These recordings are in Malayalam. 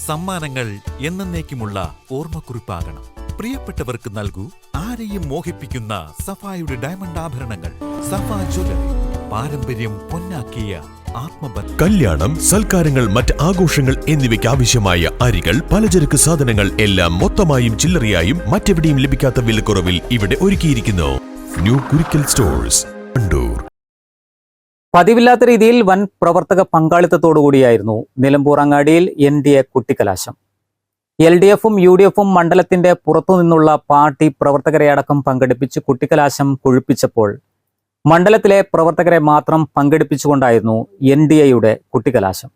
സമ്മാനങ്ങൾ എന്നേക്കുമുള്ള ഓർമ്മക്കുറിപ്പാകണം. പ്രിയപ്പെട്ടവർക്ക് നൽകൂ ആരെയും മോഹിപ്പിക്കുന്ന സഫായുടെ ഡയമണ്ട് ആഭരണങ്ങൾ. സഫ ജ്വല്ലറി, പാരമ്പര്യം പൊന്നാക്കിയ ആത്മബന്ധം. കല്യാണം, സൽക്കാരങ്ങൾ, മറ്റ് ആഘോഷങ്ങൾ എന്നിവയ്ക്ക് ആവശ്യമായ അരികൾ, പലചരക്ക് സാധനങ്ങൾ എല്ലാം മൊത്തമായും ചില്ലറയായും മറ്റെവിടെയും ലഭിക്കാത്ത വിലക്കുറവിൽ ഇവിടെ ഒരുക്കിയിരിക്കുന്നു. New Kurikkal stores, Wandoor. പതിവില്ലാത്ത രീതിയിൽ വൻ പ്രവർത്തക പങ്കാളിത്തത്തോടുകൂടിയായിരുന്നു നിലമ്പൂർ അങ്ങാടിയിൽ NDA കുട്ടിക്കലാശം. LDFും UDFും മണ്ഡലത്തിന്റെ പുറത്തുനിന്നുള്ള പാർട്ടി പ്രവർത്തകരെ അടക്കം പങ്കെടുപ്പിച്ച് കുട്ടിക്കലാശം കൊഴുപ്പിച്ചപ്പോൾ മണ്ഡലത്തിലെ പ്രവർത്തകരെ മാത്രം പങ്കെടുപ്പിച്ചുകൊണ്ടായിരുന്നു NDAയുടെ കുട്ടിക്കലാശം.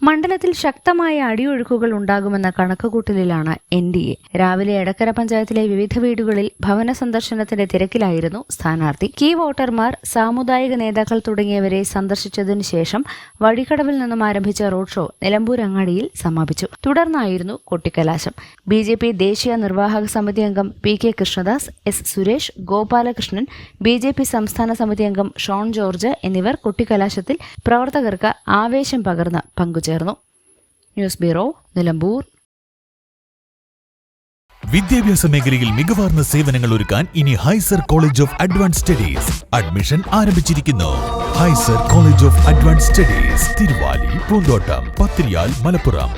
മണ്ഡലത്തിൽ ശക്തമായ അടിയൊഴുക്കുകൾ ഉണ്ടാകുമെന്ന കണക്കുകൂട്ടലിലാണ് NDA. രാവിലെ എടക്കര പഞ്ചായത്തിലെ വിവിധ വീടുകളിൽ ഭവന സന്ദർശനത്തിന്റെ തിരക്കിലായിരുന്നു സ്ഥാനാർത്ഥി. കീ വോട്ടർമാർ, സാമുദായിക നേതാക്കൾ തുടങ്ങിയവരെ സന്ദർശിച്ചതിനു ശേഷം വഴിക്കടവിൽ നിന്നും ആരംഭിച്ച റോഡ് ഷോ നിലമ്പൂർ അങ്ങാടിയിൽ സമാപിച്ചു. തുടർന്നായിരുന്നു കൊട്ടിക്കലാശം. BJP ദേശീയ നിർവാഹക സമിതി അംഗം PK Krishnadas, S Suresh, Gopalakrishnan, BJP സംസ്ഥാന സമിതി അംഗം ഷോൺ ജോർജ് എന്നിവർ കൊട്ടിക്കലാശത്തിൽ പ്രവർത്തകർക്ക് ആവേശം പകർന്ന് പങ്കുചേർന്നു. News bureau, Nilambur. വിദ്യാഭ്യാസ മേഖലയിൽ മികവാർന്ന സേവനങ്ങൾ ഒരുക്കാൻ ഇനി Hyzer college of advance studies admission ആരംഭിച്ചിരിക്കുന്നു. Hyzer college of advance studies, Thiruvali, Poonthottam, Pathiriyal, Malappuram.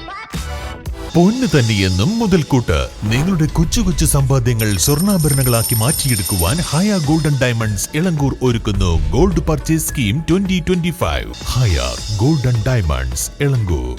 പൊന്ന് തന്നെയെന്നും മുതൽക്കൂട്ട്. നിങ്ങളുടെ കൊച്ചു കൊച്ചു സമ്പാദ്യങ്ങൾ സ്വർണ്ണാഭരണങ്ങളാക്കി മാറ്റിയെടുക്കുവാൻ ഹയ ഗോൾഡൻ ഡയമണ്ട്സ് എളങ്കൂർ ഒരുക്കുന്നു gold purchase scheme 2025. Haya golden diamonds, Elankur.